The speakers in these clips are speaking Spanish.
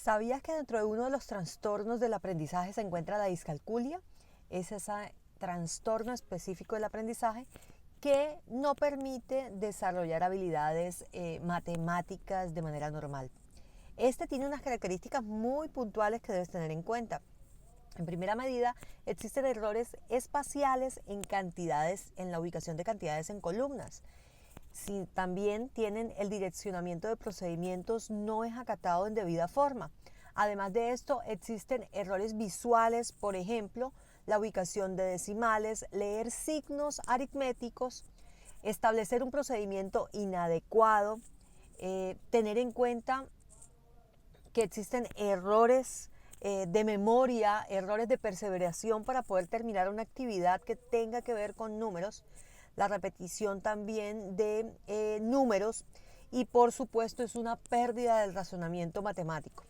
¿Sabías que dentro de uno de los trastornos del aprendizaje se encuentra la discalculia? Es ese trastorno específico del aprendizaje que no permite desarrollar habilidades matemáticas de manera normal. Este tiene unas características muy puntuales que debes tener en cuenta. En primera medida, existen errores espaciales en la ubicación de cantidades en columnas. Si también tienen el direccionamiento de procedimientos no es acatado en debida forma. Además de esto, existen errores visuales, por ejemplo, la ubicación de decimales, leer signos aritméticos, establecer un procedimiento inadecuado, tener en cuenta que existen errores de memoria, errores de perseveración para poder terminar una actividad que tenga que ver con números, la repetición también de números y por supuesto es una pérdida del razonamiento matemático.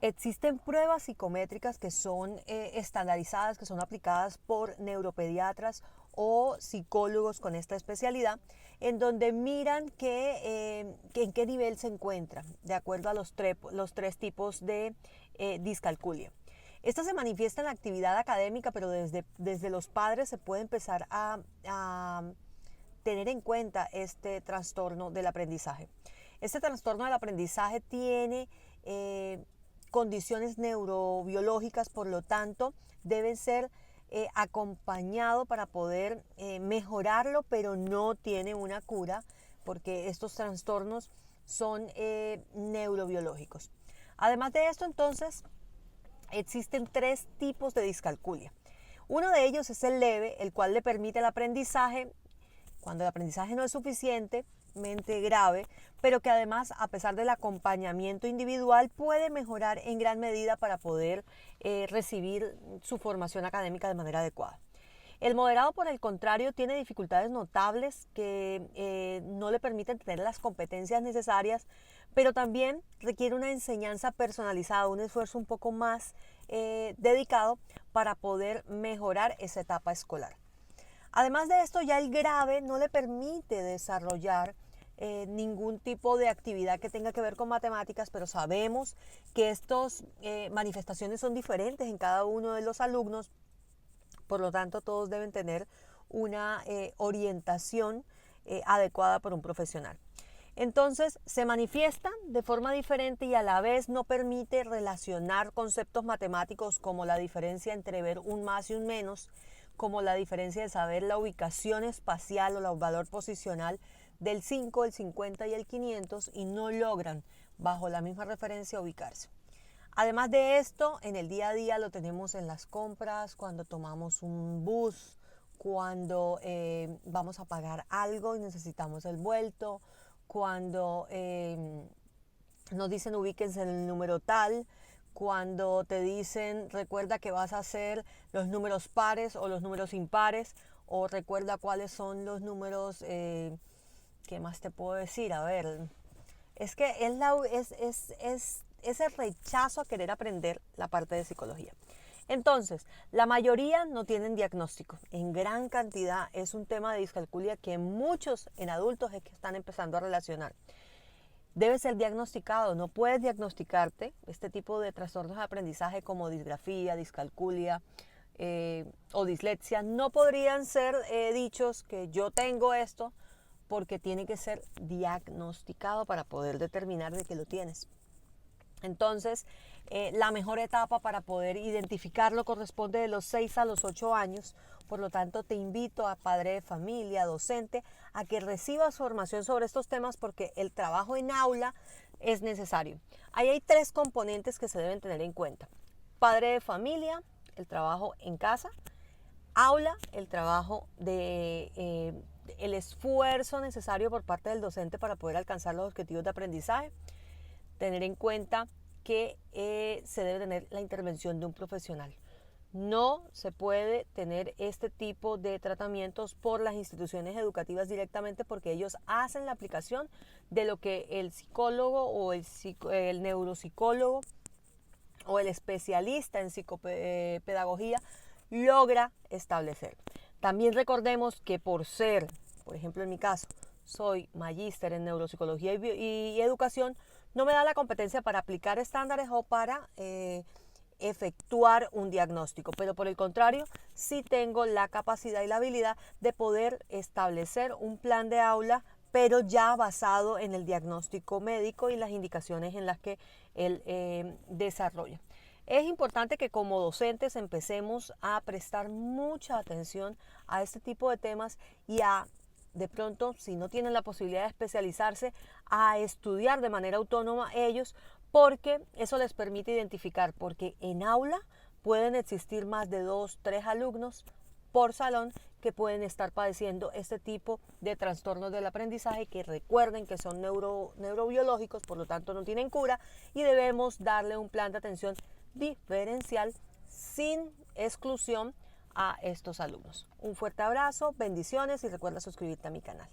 Existen pruebas psicométricas que son estandarizadas, que son aplicadas por neuropediatras o psicólogos con esta especialidad, en donde miran en qué nivel se encuentra, de acuerdo a los tres tipos de discalculia. Esta se manifiesta en la actividad académica, pero desde los padres se puede empezar a tener en cuenta este trastorno del aprendizaje. Este trastorno del aprendizaje tiene condiciones neurobiológicas, por lo tanto, deben ser acompañado para poder mejorarlo, pero no tiene una cura porque estos trastornos son neurobiológicos. Además de esto, entonces, existen tres tipos de discalculia. Uno de ellos es el leve, el cual le permite el aprendizaje cuando el aprendizaje no es suficientemente grave, pero que además, a pesar del acompañamiento individual, puede mejorar en gran medida para poder recibir su formación académica de manera adecuada. El moderado, por el contrario, tiene dificultades notables que no le permiten tener las competencias necesarias, pero también requiere una enseñanza personalizada, un esfuerzo un poco más dedicado para poder mejorar esa etapa escolar. Además de esto, ya el grave no le permite desarrollar ningún tipo de actividad que tenga que ver con matemáticas, pero sabemos que estas manifestaciones son diferentes en cada uno de los alumnos, por lo tanto todos deben tener una orientación adecuada por un profesional. Entonces se manifiestan de forma diferente y a la vez no permite relacionar conceptos matemáticos como la diferencia entre ver un más y un menos, como la diferencia de saber la ubicación espacial o el valor posicional del 5, el 50 y el 500 y no logran bajo la misma referencia ubicarse. Además de esto, en el día a día lo tenemos en las compras, cuando tomamos un bus, cuando vamos a pagar algo y necesitamos el vuelto, cuando nos dicen ubíquense en el número tal, cuando te dicen recuerda que vas a hacer los números pares o los números impares, o recuerda cuáles son los números, ¿qué más te puedo decir? A ver, es que es ese rechazo a querer aprender la parte de psicología. Entonces, la mayoría no tienen diagnóstico. En gran cantidad es un tema de discalculia que muchos en adultos es que están empezando a relacionar. Debe ser diagnosticado, no puedes diagnosticarte este tipo de trastornos de aprendizaje como disgrafía, discalculia o dislexia. No podrían ser dichos que yo tengo esto porque tiene que ser diagnosticado para poder determinar de que lo tienes. Entonces, la mejor etapa para poder identificarlo corresponde de los 6 a los 8 años. Por lo tanto, te invito a padre de familia, docente, a que recibas formación sobre estos temas porque el trabajo en aula es necesario. Ahí hay tres componentes que se deben tener en cuenta. Padre de familia, el trabajo en casa. Aula, el trabajo el esfuerzo necesario por parte del docente para poder alcanzar los objetivos de aprendizaje. Tener en cuenta que se debe tener la intervención de un profesional. No se puede tener este tipo de tratamientos por las instituciones educativas directamente porque ellos hacen la aplicación de lo que el psicólogo o el neuropsicólogo o el especialista en psicopedagogía logra establecer. También recordemos que por ejemplo en mi caso, soy magíster en neuropsicología y educación, no me da la competencia para aplicar estándares o para efectuar un diagnóstico, pero por el contrario, sí tengo la capacidad y la habilidad de poder establecer un plan de aula, pero ya basado en el diagnóstico médico y las indicaciones en las que él desarrolla. Es importante que como docentes empecemos a prestar mucha atención a este tipo de temas y a, de pronto, si no tienen la posibilidad de especializarse, a estudiar de manera autónoma ellos, porque eso les permite identificar, porque en aula pueden existir más de 2, 3 alumnos por salón que pueden estar padeciendo este tipo de trastornos del aprendizaje, que recuerden que son neurobiológicos, por lo tanto no tienen cura, y debemos darle un plan de atención diferencial sin exclusión a estos alumnos. Un fuerte abrazo, bendiciones y recuerda suscribirte a mi canal.